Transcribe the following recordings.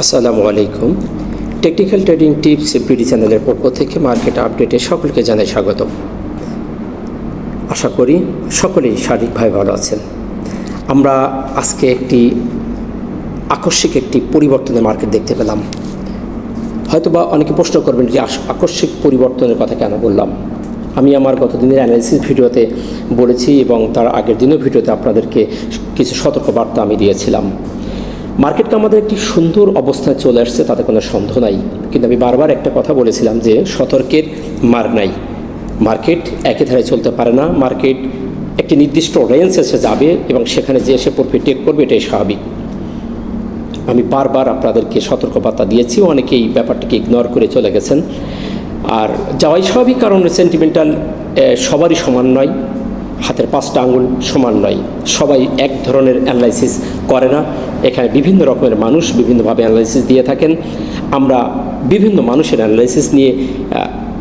আসসালামু আলাইকুম। Technical trading tips PD চ্যানেলের পক্ষ থেকে মার্কেট আপডেটে সকলকে জানাই স্বাগত। আশা করি সকলেই শারীরিকভাবে ভালো আছেন। আমরা আজকে একটি আকস্মিক পরিবর্তনের মার্কেট দেখতে পেলাম। হয়তোবা অনেকে প্রশ্ন করবেন যে আকস্মিক পরিবর্তনের কথা কেন বললাম। আমি আমার গতদিনের অ্যানালিসিস ভিডিওতে বলেছি এবং তার আগের দিনের ভিডিওতে আপনাদেরকে কিছু সতর্কবার্তা আমি দিয়েছিলাম। মার্কেটকে আমাদের একটি সুন্দর অবস্থায় চলে আসছে, তাতে কোনো সন্দেহ নাই। কিন্তু আমি বারবার একটা কথা বলেছিলাম যে সতর্কের মার নাই। মার্কেট একই ধারে চলতে পারে না। মার্কেট একটি নির্দিষ্ট রেঞ্জ এসে যাবে এবং সেখানে যে এসে প্রফিট টেক করবে, এটাই স্বাভাবিক। আমি বারবার আপনাদেরকে সতর্কবার্তা দিয়েছি, অনেকেই ব্যাপারটিকে ইগনোর করে চলে গেছেন। আর যাওয়াই স্বাভাবিক, কারণ সেন্টিমেন্টাল সবারই সমান নয়, হাতের 5টা আঙুল সমান নয়, সবাই এক ধরনের অ্যানালাইসিস করে না। এখানে বিভিন্ন রকমের মানুষ বিভিন্নভাবে অ্যানালাইসিস দিয়ে থাকেন। আমরা বিভিন্ন মানুষের অ্যানালাইসিস নিয়ে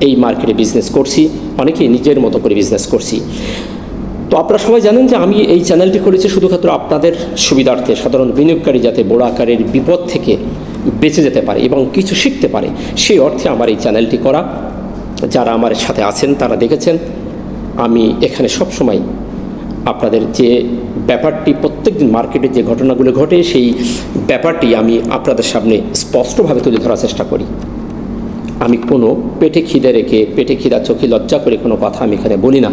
এই মার্কেটে বিজনেস করছি, অনেকেই নিজের মতো করে বিজনেস করছি। তো আপনারা সবাই জানেন যে আমি এই চ্যানেলটি করেছি শুধুমাত্র আপনাদের সুবিধার্থে, সাধারণ বিনিয়োগকারী যাতে বড় আকারের বিপদ থেকে বেঁচে যেতে পারে এবং কিছু শিখতে পারে, সেই অর্থে আমার এই চ্যানেলটি করা। যারা আমার সাথে আছেন তারা দেখেছেন আমি এখানে সবসময় আপনাদের যে ব্যাপারটি, প্রত্যেকদিন মার্কেটে যে ঘটনাগুলো ঘটে সেই ব্যাপারটি আমি আপনাদের সামনে স্পষ্টভাবে তুলে ধরার চেষ্টা করি। আমি কোনো পেটে খিদে রেখে, পেটে খিদা চোখে লজ্জা করে কোনো কথা আমি এখানে বলি না।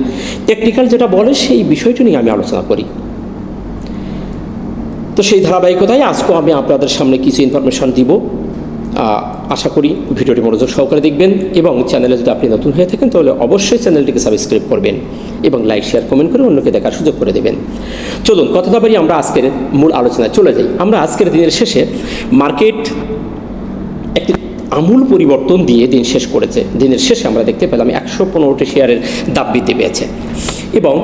টেকনিক্যাল যেটা বলে সেই বিষয়টি নিয়ে আমি আলোচনা করি। তো সেই ধারাবাহিকতায় আজকেও আমি আপনাদের সামনে কিছু ইনফরমেশন দিব। আশা করি ভিডিওটি মনোযোগ সহকারে দেখবেন এবং চ্যানেলে যদি আপনি নতুন হয়ে থাকেন তাহলে অবশ্যই চ্যানেলটিকে সাবস্ক্রাইব করবেন এবং লাইক শেয়ার কমেন্ট করে অন্যকে দেখার সুযোগ করে দেবেন। চলুন কথা না বাড়িয়ে আমরা আজকের মূল আলোচনায় চলে যাই। আমরা আজকের দিনের শেষে মার্কেট একটি আমূল পরিবর্তন দিয়ে দিন শেষ করেছে। দিনের শেষে আমরা দেখতে পেলাম 115টি শেয়ারের দাম বৃদ্ধি পেয়েছে এবং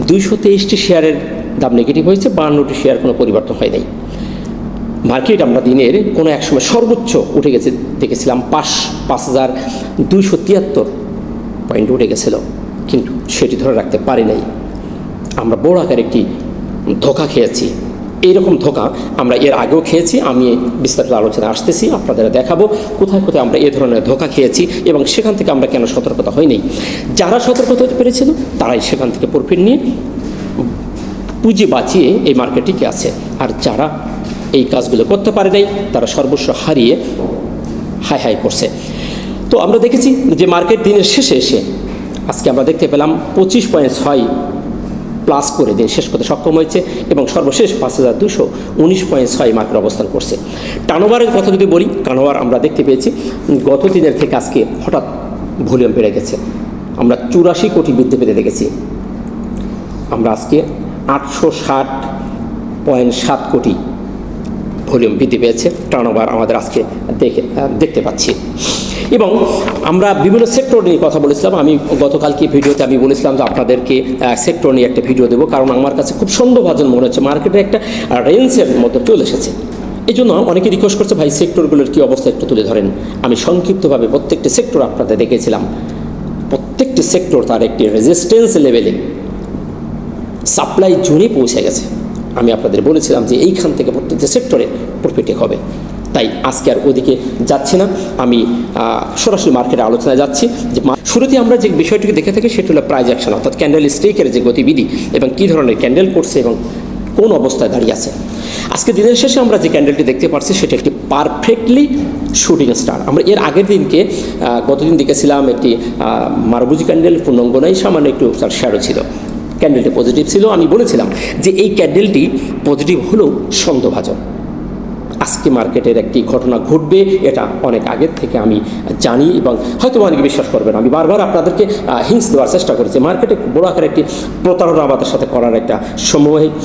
223টি শেয়ারের দাম নেগেটিভ হয়েছে, 52টি শেয়ার কোনো পরিবর্তন হয় নাই। মার্কেট আমরা দিনের কোনো এক সময় সর্বোচ্চ উঠে গেছে, দেখেছিলাম 5,273 পয়েন্ট উঠে গেছিলো, কিন্তু সেটি ধরে রাখতে পারি নাই। আমরা বড় আকার একটি ধোঁকা খেয়েছি। এইরকম ধোঁকা আমরা এর আগেও খেয়েছি। আমি বিস্তারিত আলোচনা আসতেছি, আপনাদের দেখাবো কোথায় কোথায় আমরা এ ধরনের ধোঁকা খেয়েছি এবং সেখান থেকে আমরা কেন সতর্কতা হয়নি। যারা সতর্কতা হতে পেরেছিল তারাই সেখান থেকে প্রফিট নিয়ে পুঁজি বাঁচিয়ে এই মার্কেটটিকে আছে, আর যারা এই কাজগুলো করতে পারে নাই তারা সর্বস্ব হারিয়ে হাই হাই করছে। তো আমরা দেখেছি যে মার্কেট দিনের শেষে এসে আজকে আমরা দেখতে পেলাম 25.6 প্লাস করে দিন শেষ করতে সক্ষম হয়েছে এবং সর্বশেষ 5,219.6 মার্কেট অবস্থান করছে। টার্নওভারের কথা যদি বলি, টার্নওভার আমরা দেখতে পেয়েছি গত দিনের থেকে আজকে হঠাৎ ভলিউম বেড়ে গেছে। আমরা 84 কোটি বৃদ্ধি পেতে দেখেছি। আমরা আজকে 860.7 কোটি ভলিউম বৃদ্ধি পেয়েছে। টার্নওভার আমাদের আজকে দেখতে পাচ্ছি এবং আমরা বিভিন্ন সেক্টর নিয়ে কথা বলেছিলাম। আমি গতকালকে ভিডিওতে আমি বলেছিলাম যে আপনাদেরকে সেক্টর নিয়ে একটা ভিডিও দেবো, কারণ আমার কাছে খুব সন্দেহভাজন মনে হচ্ছে মার্কেটে একটা রেঞ্জের মধ্যে চলে এসেছে। এই জন্য অনেকে রিকোয়েস্ট করছে ভাই সেক্টরগুলোর কী অবস্থা একটু তুলে ধরেন। আমি সংক্ষিপ্তভাবে প্রত্যেকটি সেক্টর আপনাদের দেখেছিলাম। প্রত্যেকটি সেক্টর তার একটি রেজিস্ট্যান্স লেভেলে সাপ্লাই জোনে পৌঁছে গেছে। আমি আপনাদের বলেছিলাম যে এইখান থেকে প্রত্যেকটি সেক্টরে প্রফিট হবে। তাই আজকে আর ওদিকে যাচ্ছি না, আমি সরাসরি মার্কেটে আলোচনায় যাচ্ছি। যে শুরুতে আমরা যে বিষয়টিকে দেখে থাকি সেটা হলো প্রাইস অ্যাকশন, অর্থাৎ ক্যান্ডেল স্টিকের যে গতিবিধি এবং কী ধরনের ক্যান্ডেল করছে এবং কোন অবস্থায় দাঁড়িয়ে আছে। আজকে দিনের শেষে আমরা যে ক্যান্ডেলটি দেখতে পাচ্ছি সেটা একটি পারফেক্টলি শুটিং স্টার। আমরা এর আগের দিনকে গতদিন দেখেছিলাম একটি মারবুজি ক্যান্ডেল, পূর্ণাঙ্গ নয়, সামান্য একটু তার শ্যাডো ছিল। ক্যান্ডেলটি পজিটিভ ছিল। আমি বলেছিলাম যে এই ক্যান্ডেলটি পজিটিভ হলেও সন্দেহভাজন। আজকে মার্কেটের একটি ঘটনা ঘটবে, এটা অনেক আগের থেকে আমি জানি এবং হয়তো অনেকে বিশ্বাস করবেন। আমি বারবার আপনাদেরকে হিংস দেওয়ার চেষ্টা করেছি। মার্কেটে বড় আকার একটি প্রতারণা আমাদের সাথে করার একটা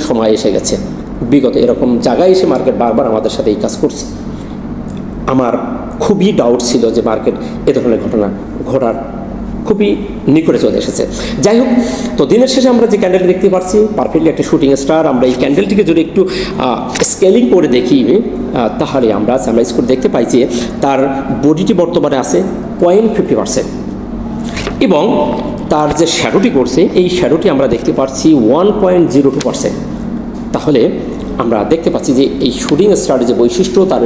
সময় এসে গেছে। বিগত এরকম জায়গায় এসে মার্কেট বারবার আমাদের সাথে এই কাজ করছে। আমার খুবই ডাউট ছিল যে মার্কেট এ ধরনের ঘটনা ঘটার খুবই নিকটে চলে এসেছে। যাই হোক, তো দিনের শেষে আমরা যে ক্যান্ডেলটি দেখতে পাচ্ছি পারফেক্টলি একটা শুটিং স্টার। আমরা এই ক্যান্ডেলটিকে যদি একটু স্কেলিং করে দেখি তাহলে আমরা স্কোর দেখতে পাই যে তার বডিটি বর্তমানে আছে 0.50% এবং তার যে শ্যাডোটি করছে এই শ্যাডোটি আমরা দেখতে পাচ্ছি 1.02%। তাহলে আমরা দেখতে পাচ্ছি যে এই শুটিং স্টারের যে বৈশিষ্ট্য, তার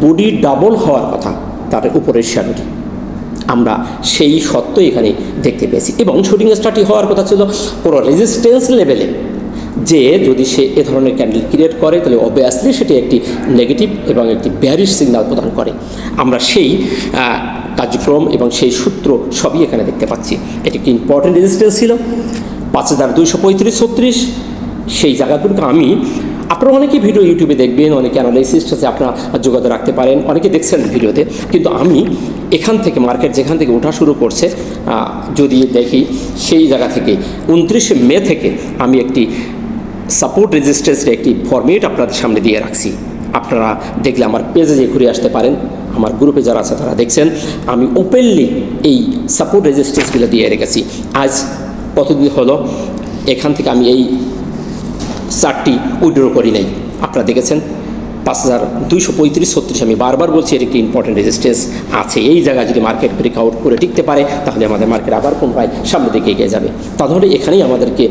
বডি ডাবল হওয়ার কথা, তার উপরের শ্যাডোটি, আমরা সেই সত্য এখানে দেখতে পেয়েছি। এবং শুটিং স্টারটি হওয়ার কথা ছিল পুরো রেজিস্ট্যান্স লেভেলে, যে যদি সে এ ধরনের ক্যান্ডেল ক্রিয়েট করে তাহলে অবভিয়াসলি সেটি একটি নেগেটিভ এবং একটি বেয়ারিশ সিগন্যাল প্রদান করে। আমরা সেই কার্যক্রম এবং সেই সূত্র সবই এখানে দেখতে পাচ্ছি। এটি একটি ইম্পর্টেন্ট রেজিস্ট্যান্স ছিল 5235-36। সেই জায়গাগুলোকে আপনারা অনেকে ভিডিও ইউটিউবে দেখবেন, অনেকে অ্যানালাইসিস আছে, আপনারা যোগাযোগ রাখতে পারেন, অনেকে দেখছেন ভিডিওতে, কিন্তু আমি এখান থেকে মার্কেট যেখান থেকে ওঠা শুরু করছে যদি দেখি, সেই জায়গা থেকে 29 মে থেকে আমি একটি সাপোর্ট রেজিস্ট্যান্সের একটি ফরম্যাট আপনাদের সামনে দিয়ে রাখছি। আপনারা দেখলে আমার পেজে যে ঘুরে আসতে পারেন, আমার গ্রুপে যারা আছে তারা দেখছেন আমি ওপেনলি এই সাপোর্ট রেজিস্ট্যান্সগুলো দিয়ে রেখেছি। আজ কতদিন হলো এখান থেকে আমি এই চারটি উইথড্র করি নাই, আপনারা দেখেছেন 5235-36। আমি বারবার বলছি এর একটি ইম্পর্টেন্ট রেজিস্ট্যান্স আছে। এই জায়গায় যদি মার্কেট ব্রেকআউট করে টিকতে পারে তাহলে আমাদের মার্কেট আবার পুনরায় সামনের দিকে এগিয়ে যাবে। তাহলে এখানেই আমাদেরকে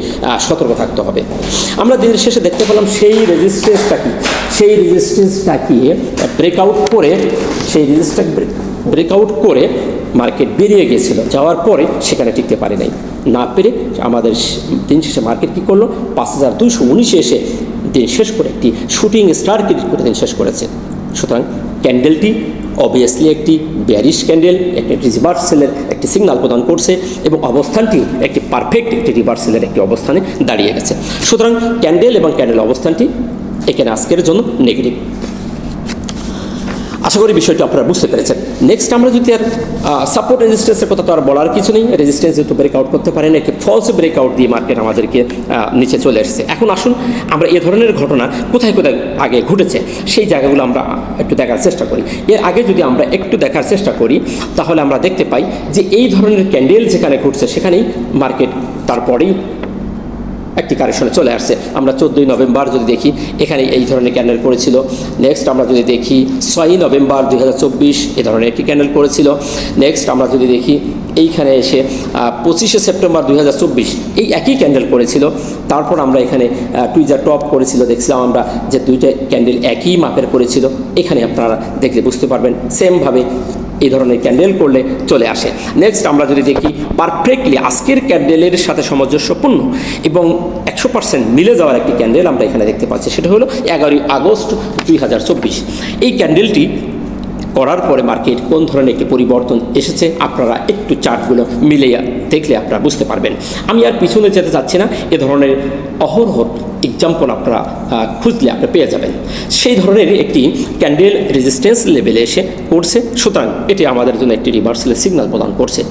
সতর্ক থাকতে হবে। আমরা দিনের শেষে দেখতে পেলাম সেই রেজিস্ট্যান্সটাকে ব্রেকআউট করে, সেই ব্রেকআউট করে মার্কেট বেরিয়ে গিয়েছিল, যাওয়ার পরে সেখানে টিকতে পারে নাই, না পেরে আমাদের দিন শেষে মার্কেট কী করলো, 5219 এসে দিন শেষ করে একটি শুটিং স্টার ক্রিয়েট করে দিন শেষ করেছে। সুতরাং ক্যান্ডেলটি অবভিয়াসলি একটি বেয়ারিশ ক্যান্ডেল, একটি রিভার্সালের একটি সিগন্যাল প্রদান করছে এবং অবস্থানটি একটি পারফেক্ট একটি রিভার্সালের একটি অবস্থানে দাঁড়িয়ে গেছে। সুতরাং ক্যান্ডেল এবং ক্যান্ডেল অবস্থানটি এখানে আজকের জন্য নেগেটিভ। আশা করি বিষয়টি আপনারা বুঝতে পেরেছেন। নেক্সট আমরা যদি আর সাপোর্ট রেজিস্ট্যান্সের কথা তো আর বলার কিছু নেই, রেজিস্ট্যান্স যেহেতু ব্রেকআউট করতে পারে না, একটি ফলস ব্রেকআউট দিয়ে মার্কেট আমাদেরকে নিচে চলে এসেছে। এখন আসুন আমরা এ ধরনের ঘটনা কোথায় কোথায় আগে ঘটেছে সেই জায়গাগুলো আমরা একটু দেখার চেষ্টা করি। এর আগে যদি আমরা একটু দেখার চেষ্টা করি তাহলে আমরা দেখতে পাই যে এই ধরনের ক্যান্ডেল যেখানে ঘটছে সেখানেই মার্কেট তারপরেই একটি কারেকশনে চলে আসছে। আমরা 14 নভেম্বর যদি দেখি, এখানে এই ধরনের ক্যান্ডেল করেছিল। নেক্সট আমরা যদি দেখি 6 নভেম্বর 2024 এ ধরনের একটি ক্যান্ডেল করেছিল। নেক্সট আমরা যদি দেখি এইখানে এসে 25 সেপ্টেম্বর 2024 এই একই ক্যান্ডেল করেছিল। তারপর আমরা এখানে টুইজার টপ করেছিল, দেখছিলাম আমরা যে দুইটা ক্যান্ডেল একই মাপের করেছিল। এখানে আপনারা দেখলে বুঝতে পারবেন সেমভাবে এই ধরনের ক্যান্ডেল করলে চলে আসে। নেক্সট আমরা যদি দেখি পারফেক্টলি আজকের ক্যান্ডেলের সাথে সামঞ্জস্যপূর্ণ এবং 100% মিলে যাওয়ার একটি ক্যান্ডেল আমরা এখানে দেখতে পাচ্ছি, সেটা হলো 11 আগস্ট 2024। এই ক্যান্ডেলটি করার পরে মার্কেট কোন ধরনের একটি পরিবর্তন এসেছে আপনারা একটু চার্টগুলো মিলিয়ে দেখলে আপনারা বুঝতে পারবেন। আমি আর পিছনে যেতে চাচ্ছি না, এ ধরনের অহরহ এক্সাম্পল আপনারা খুঁজলে আপনি পেয়ে যাবেন। সেই ধরনের একটি ক্যান্ডেল রেজিস্ট্যান্স লেভেলে এসে করছে। সুতরাং এটি আমাদের জন্য একটি রিভার্সালের সিগন্যাল প্রদান করছে।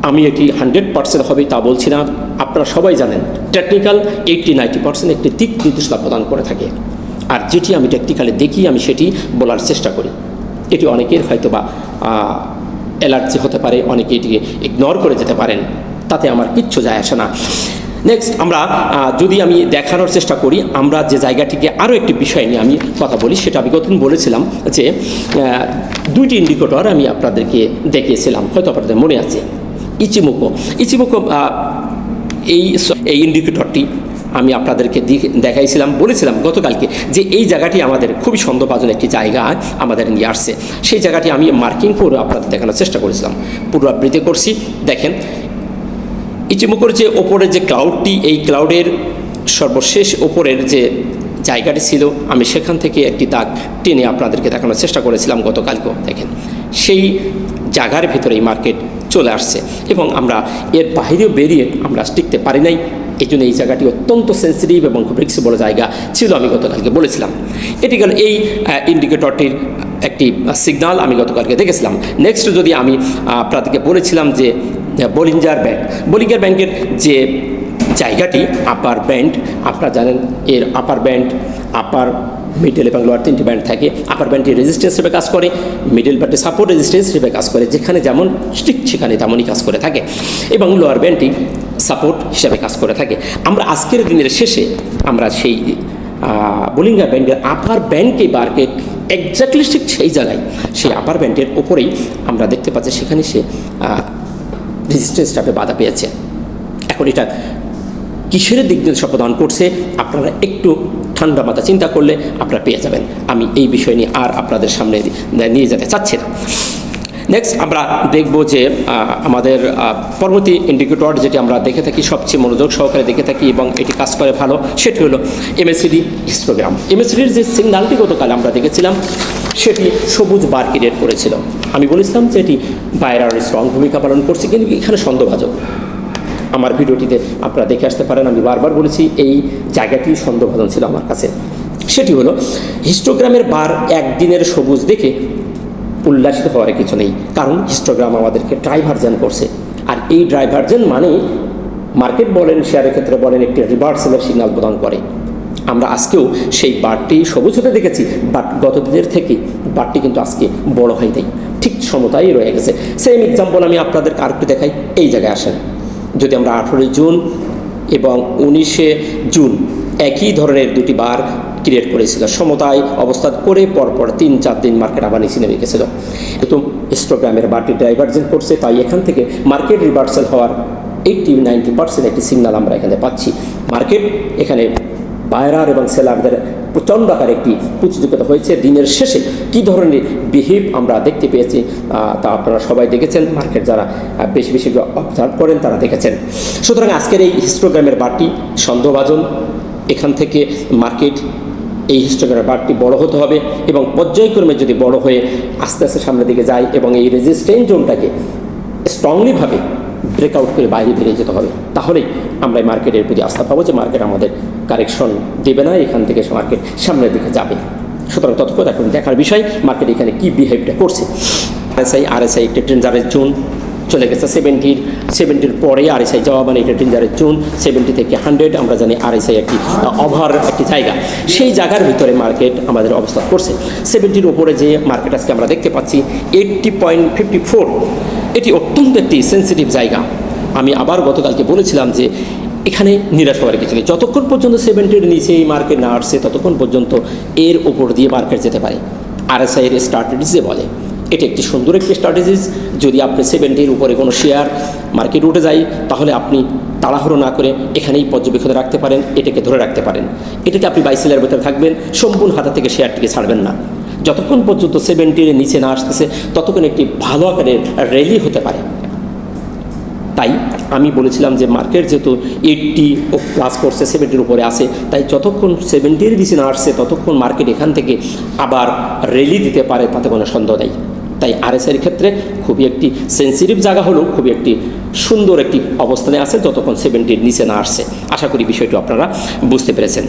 আমি এটি 100% হবে তা বলছি না, আপনারা সবাই জানেন টেকনিক্যাল 80-90% একটি দিক নির্দেশনা প্রদান করে থাকে। আর যেটি আমি টেকনিক্যালে দেখি আমি সেটি বলার চেষ্টা করি। এটি অনেকের হয়তো বা অ্যালার্জি হতে পারে, অনেকে এটিকে ইগনোর করে যেতে পারেন, তাতে আমার কিচ্ছু যায় আসে না। নেক্সট আমরা যদি আমি দেখানোর চেষ্টা করি, আমরা যে জায়গাটিকে আরও একটি বিষয় নিয়ে আমি কথা বলি, সেটা আমি গতদিন বলেছিলাম যে দুইটি ইন্ডিকেটর আমি আপনাদেরকে দেখিয়েছিলাম, হয়তো আপনাদের মনে আছে। ইচিমোকো এই ইন্ডিকেটরটি আমি আপনাদেরকে দেখাইছিলাম, বলেছিলাম গতকালকে যে এই জায়গাটি আমাদের খুবই সন্দেহভাজন একটি জায়গা আমাদের নিয়ে আসছে। সেই জায়গাটি আমি মার্কিং করে আপনাদের দেখানোর চেষ্টা করেছিলাম, পুনরাবৃত্তি করছি। দেখেন ইচিমোকোর যে ওপরের যে ক্লাউডটি, এই ক্লাউডের সর্বশেষ ওপরের যে জায়গাটি ছিল, আমি সেখান থেকে একটি দাগ টেনে আপনাদেরকে দেখানোর চেষ্টা করেছিলাম গতকালকেও। দেখেন সেই জায়গার ভিতরেই মার্কেট চলে আসছে এবং আমরা এর বাইরেও বেরিয়ে আমরা টিকতে পারি নাই। এই জন্য এই জায়গাটি অত্যন্ত সেন্সিটিভ এবং খুব রিস্কি জায়গা ছিল, আমি গতকালকে বলেছিলাম। এটি গেল এই ইন্ডিকেটরটির একটি সিগন্যাল আমি গতকালকে দেখেছিলাম। নেক্সট যদি আমি আপনাদেরকে বলেছিলাম যে বলিঞ্জার ব্যাংকের যে জায়গাটি আপার ব্যান্ড, আপনারা জানেন এর আপার ব্যান্ড, আপার মিডল এবং লোয়ার তিনটি ব্যান্ড থাকে। আপার ব্যান্ডটি রেজিস্ট্যান্স হিসেবে কাজ করে, মিডল ব্যান্ডটি সাপোর্ট রেজিস্ট্যান্স হিসেবে কাজ করে, যেখানে যেমন স্ট্রিক্ট সেখানে তেমনই কাজ করে থাকে, এবং লোয়ার ব্যান্ডটি সাপোর্ট হিসাবে কাজ করে থাকে। আমরা আজকের দিনের শেষে আমরা সেই বলিঞ্জার ব্যান্ডের আপার ব্যান্ডকে মার্কেট এক্স্যাক্টলি ঠিক সেই জায়গায়, সেই আপার ব্যান্ডের ওপরেই আমরা দেখতে পাচ্ছি সেখানে সে রেজিস্ট্যান্সটাকে বাধা পেয়েছে। এখন এটা কিসের দিক নির্দেশনা প্রদান করছে আপনারা একটু ঠান্ডা মাথা চিন্তা করলে আপনারা পেয়ে যাবেন। আমি এই বিষয় নিয়ে আর আপনাদের সামনে নিয়ে যেতে চাচ্ছি না। নেক্সট আমরা দেখব যে আমাদের পরবর্তী ইন্ডিকেটর যেটি আমরা দেখে থাকি, সবচেয়ে মনোযোগ সহকারে দেখে থাকি এবং এটি কাজ করে ভালো, সেটি হলো এমএসিডি হিস্টোগ্রাম। এমএসিডির যে সিগন্যালটি গতকাল আমরা দেখেছিলাম সেটি সবুজ বার ক্রিয়েট করেছিল। আমি বলেছিলাম যে এটি বাইরার স্ট্রং ভূমিকা পালন করছে, কিন্তু এখানে সন্দেহভাজন। আমার ভিডিওটিতে আপনারা দেখে আসতে পারেন, আমি বারবার বলেছি এই জায়গাটি সন্দেহভাজন ছিল আমার কাছে। সেটি হলো হিস্টোগ্রামের বার একদিনের সবুজ দেখে উল্লাসিত হওয়ার কিছু নেই, কারণ হিস্টোগ্রাম আমাদেরকে ডাইভারজেন করছে। আর এই ডাইভারজেন মানে মার্কেট বলেন, শেয়ারের ক্ষেত্রে বলেন, একটি রিভার্সালের সিগন্যাল প্রদান করে। আমরা আজকেও সেই বারটি সবুজ হতে দেখেছি, বাট গত দিনের থেকে বারটি কিন্তু আজকে বড় হয় নাই, ঠিক সমতাই রয়ে গেছে। সেম এক্সাম্পল আমি আপনাদেরকে আরেকটু দেখাই। এই জায়গায় আসেন, যদি আমরা 18 জুন এবং 19 জুন একই ধরনের দুটি বার ক্রিয়েট করেছিল, সমতায় অবস্থান করে পরপর 3-4 দিন মার্কেট আবার নিচে নেমে গেছিল। কিন্তু হিস্টোগ্রামের বারটি ডাইভারজেন্ট করছে, তাই এখান থেকে মার্কেট রিভার্সাল হওয়ার 80-90% একটি সিগন্যাল আমরা এখানে পাচ্ছি। মার্কেট এখানে বায়ার এবং সেলারদের প্রচণ্ড আকার একটি প্রতিযোগিতা হয়েছে। দিনের শেষে কী ধরনের বিহেভ আমরা দেখতে পেয়েছি তা আপনারা সবাই দেখেছেন, মার্কেট যারা বেশি বেশি অবজার্ভ করেন তারা দেখেছেন। সুতরাং আজকের এই হিস্টোগ্রামের বারটি সন্দেহভাজন। এখান থেকে মার্কেট এই হিস্টোগ্রামের বারটি বড় হতে হবে এবং পর্যায়ক্রমে যদি বড় হয়ে আস্তে আস্তে সামনের দিকে যায় এবং এই রেজিস্ট্যান্স জোনটাকে স্ট্রংলিভাবে ব্রেকআউট করে বাইরে বেরিয়ে যেতে হবে, তাহলেই আমরা এই মার্কেটের প্রতি আস্থা পাবো যে মার্কেট আমাদের কারেকশন দেবে না, এখান থেকে মার্কেট সামনের দিকে যাবে। সুতরাং ততক্ষণ এখন দেখার বিষয় মার্কেট এখানে কী বিহেভটা করছে। আরএসআই একটি ডেঞ্জারের জোন চলে গেছে 70-র পরে আরএসআই যাওয়া মানে এটা ডেঞ্জারের জোন। 70 থেকে 100 আমরা জানি আরএসআই একটি ওভার একটি জায়গা, সেই জায়গার ভিতরে মার্কেট আমাদের অবস্থান করছে। 70-র উপরে যে মার্কেট আজকে আমরা দেখতে পাচ্ছি 80.54, এটি অত্যন্ত একটি সেন্সিটিভ জায়গা। আমি আবার গতকালকে বলেছিলাম যে এখানে নিরাশ হওয়ার কিছু নেই, যতক্ষণ পর্যন্ত 70-র নিচে এই মার্কেট না আসছে ততক্ষণ পর্যন্ত এর উপর দিয়ে মার্কেট যেতে পারে। আরএসআই এর স্ট্র্যাটেজি যে বলে এটি একটি সুন্দর একটি স্ট্র্যাটেজিস। যদি আপনি 70-র উপরে কোনো শেয়ার মার্কেট উঠে যায় তাহলে আপনি তাড়াহুড়ো না করে এখানেই পর্যবেক্ষণে রাখতে পারেন, এটাকে ধরে রাখতে পারেন। এটাকে আপনি বাইসেলের ভেতরে থাকবেন, সম্পূর্ণ হাতে থেকে শেয়ারটিকে ছাড়বেন না। যতক্ষণ পর্যন্ত 70-র নিচে না আসতেছে ততক্ষণ একটি ভালো আকারের র্যালি হতে পারে। তাই আমি বলেছিলাম যে মার্কেট যেহেতু 80+ করছে, 70-র উপরে আসে, তাই যতক্ষণ 70-র নিচে না আসছে ততক্ষণ মার্কেট এখান থেকে আবার র্যালি দিতে পারে, তাতে কোনো সন্দেহ নেই। তাই আরএসআইয়ের ক্ষেত্রে খুবই একটি সেন্সিটিভ জায়গা হলেও খুবই একটি সুন্দর একটি অবস্থানে আছে যতক্ষণ 70-র নিচে না আসছে। আশা করি বিষয়টি আপনারা বুঝতে পেরেছেন।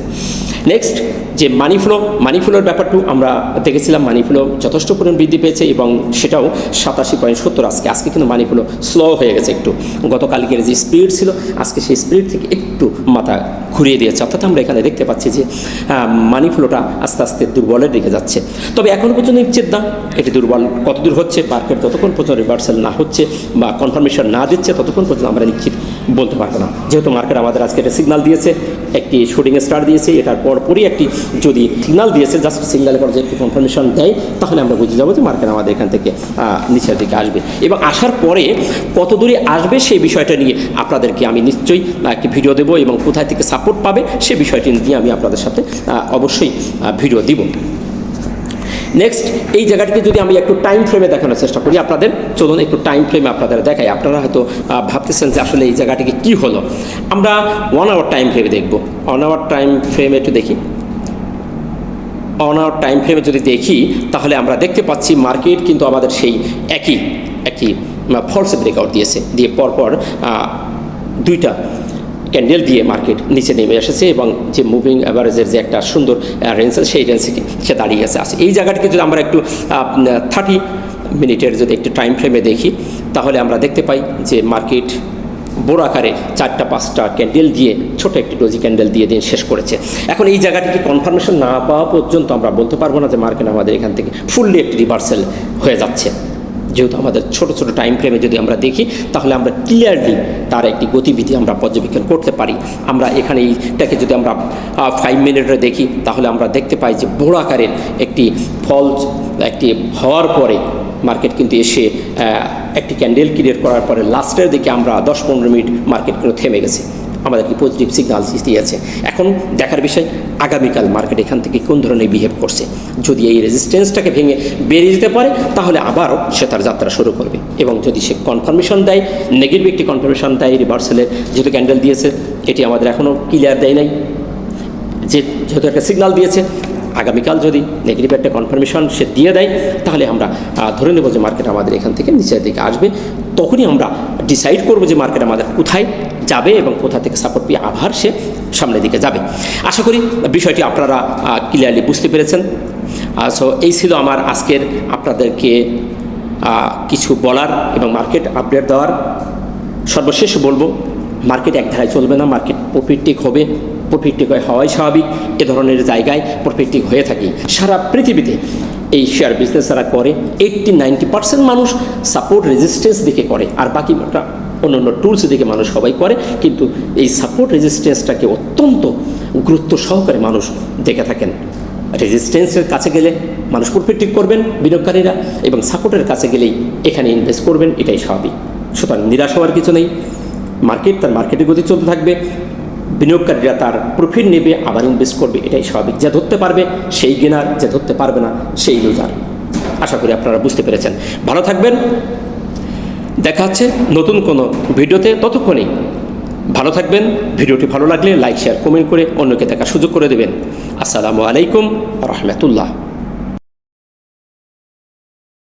নেক্সট যে মানি ফ্লোর ব্যাপারটাও আমরা দেখেছিলাম, মানি ফ্লো যথেষ্ট পরিমাণ বৃদ্ধি পেয়েছে এবং সেটাও 87.70 আজকে কিন্তু মানি ফ্লো স্লো হয়ে গেছে একটু। গতকালকের যে স্পিড ছিল আজকে সেই স্পিড থেকে একটু মাথা ঘুরিয়ে দিয়েছে, অর্থাৎ আমরা এখানে দেখতে পাচ্ছি যে মানি ফ্লোটা আস্তে আস্তে দুর্বলের দিকে যাচ্ছে। তবে এখনও পর্যন্ত নিশ্চিত না এটি দুর্বল কতদূর হচ্ছে। মার্কেট যতক্ষণ পর্যন্ত রিভার্সাল না হচ্ছে বা কনফার্মেশন না দিচ্ছে ততক্ষণ পর্যন্ত আমরা নিশ্চিত বলতে পারবো না। যেহেতু মার্কেট আমাদের আজকে একটা সিগনাল দিয়েছে, একটি শুটিং স্টার দিয়েছে, এটার পরপরই একটি যদি সিগনাল দিয়েছে, জাস্ট সিগনালের পর যে একটি কনফার্মেশন দেয় তাহলে আমরা বুঝে যাবো যে মার্কেট আমাদের এখান থেকে নিচের দিকে আসবে। এবং আসার পরে কত দূরে আসবে সেই বিষয়টা নিয়ে আপনাদেরকে আমি নিশ্চয়ই একটি ভিডিও দেবো এবং কোথায় থেকে সাপোর্ট পাবে সে বিষয়টি নিয়ে আমি আপনাদের সাথে অবশ্যই ভিডিও দিব। নেক্সট এই জায়গাটিকে যদি আমি একটু টাইম ফ্রেমে দেখানোর চেষ্টা করি আপনাদের, চলুন একটু টাইম ফ্রেমে আপনাদের দেখাই। আপনারা হয়তো ভাবতেছেন যে আসলে এই জায়গাটিকে কী হলো। আমরা 1 আওয়ার টাইম ফ্রেমে দেখব। 1 আওয়ার টাইম ফ্রেমে একটু দেখি। 1 আওয়ার টাইম ফ্রেমে যদি দেখি তাহলে আমরা দেখতে পাচ্ছি মার্কেট কিন্তু আমাদের সেই একই ফলস ব্রেকআউট দিয়েছে, দিয়ে পরপর 2টা ক্যান্ডেল দিয়ে মার্কেট নিচে নেমে এসেছে এবং যে মুভিং অ্যাভারেজের যে একটা সুন্দর রেঞ্জ সেই রেঞ্জে সে দাঁড়িয়ে আছে। এই জায়গাটিকে যদি আমরা একটু 30 মিনিটের যদি একটু টাইম ফ্রেমে দেখি তাহলে আমরা দেখতে পাই যে মার্কেট বড় আকারে 4-5টা ক্যান্ডেল দিয়ে ছোট একটি ডোজি ক্যান্ডেল দিয়ে দিন শেষ করেছে। এখন এই জায়গাটিকে কনফার্মেশন না পাওয়া পর্যন্ত আমরা বলতে পারবো না যে মার্কেট আমাদের এখান থেকে ফুললি একটি রিভার্সাল হয়ে যাচ্ছে। যেহেতু আমাদের ছোট ছোট টাইম ফ্রেমে যদি আমরা দেখি তাহলে আমরা ক্লিয়ারলি তার একটি গতিবিধি আমরা পর্যবেক্ষণ করতে পারি। আমরা এখানে এইটাকে যদি আমরা 5 মিনিটে দেখি তাহলে আমরা দেখতে পাই যে বড় আকারের একটি ফল একটি হওয়ার পরে মার্কেট কিন্তু এসে একটি ক্যান্ডেল ক্রিয়েট করার পরে লাস্টের দিকে আমরা 10-15 মিনিট মার্কেট কিন্তু থেমে গেছে। আমাদেরকে পজিটিভ সিগন্যাল দিয়েছে। এখন দেখার বিষয় আগামীকাল মার্কেট এখান থেকে কোন ধরনের বিহেভ করছে। যদি এই রেজিস্ট্যান্সটাকে ভেঙে বেরিয়ে যেতে পারে তাহলে আবারও সে তার যাত্রা শুরু করবে, এবং যদি সে কনফার্মেশন দেয়, নেগেটিভ একটি কনফার্মেশন দেয় রিভার্সালের, যেহেতু ক্যান্ডেল দিয়েছে এটি আমাদের এখনও ক্লিয়ার দেয় নাই, যেহেতু একটা সিগন্যাল দিয়েছে, আগামীকাল যদি নেগেটিভ একটা কনফার্মেশন সে দিয়ে দেয় তাহলে আমরা ধরে নেব যে মার্কেট আমাদের এখান থেকে নিচের দিকে আসবে। তখনই আমরা ডিসাইড করব যে মার্কেট আমাদের কোথায় যাবে এবং কোথা থেকে সাপোর্ট পেয়ে আবার সে সামনের দিকে যাবে। আশা করি বিষয়টি আপনারা ক্লিয়ারলি বুঝতে পেরেছেন। সো এই ছিল আমার আজকের আপনাদেরকে কিছু বলার এবং মার্কেট আপডেট দেওয়ার। সর্বশেষ বলবো, মার্কেট এক ধারায় চলবে না, মার্কেট প্রফিটিক হবে। প্রফিটিক হওয়াই স্বাভাবিক, এ ধরনের জায়গায় প্রফিটিক হয়ে থাকি। সারা পৃথিবীতে এই শেয়ার বিজনেস যারা করে 80-90% মানুষ সাপোর্ট রেজিস্ট্যান্স দিকে করে, আর বাকি অন্য অন্য টুলস দিকে মানুষ সবাই করে, কিন্তু এই সাপোর্ট রেজিস্ট্যান্সটাকে অত্যন্ত গুরুত্ব সহকারে মানুষ দেখে থাকেন। রেজিস্ট্যান্সের কাছে গেলে মানুষ প্রফিটিক করবেন বিনিয়োগকারীরা, এবং সাপোর্টের কাছে গেলেই এখানে ইনভেস্ট করবেন, এটাই স্বাভাবিক। সুতরাং নিরাশ হওয়ার কিছু নেই। মার্কেট তার মার্কেটের গতি চলতে থাকবে, বিনিয়োগকারীরা তার প্রফিট নেবে, আবার ইনভেস্ট করবে, এটাই স্বাভাবিক। যে ধরতে পারবে সেই গেনার, যে ধরতে পারবে না সেই লুজার। আশা করি আপনারা বুঝতে পেরেছেন। ভালো থাকবেন, দেখা হচ্ছে নতুন কোনো ভিডিওতে। ততক্ষণে ভালো থাকবেন। ভিডিওটি ভালো লাগলে লাইক, শেয়ার, কমেন্ট করে অন্যকে দেখার সুযোগ করে দেবেন। আসসালামু আলাইকুম রহমতুল্লাহ।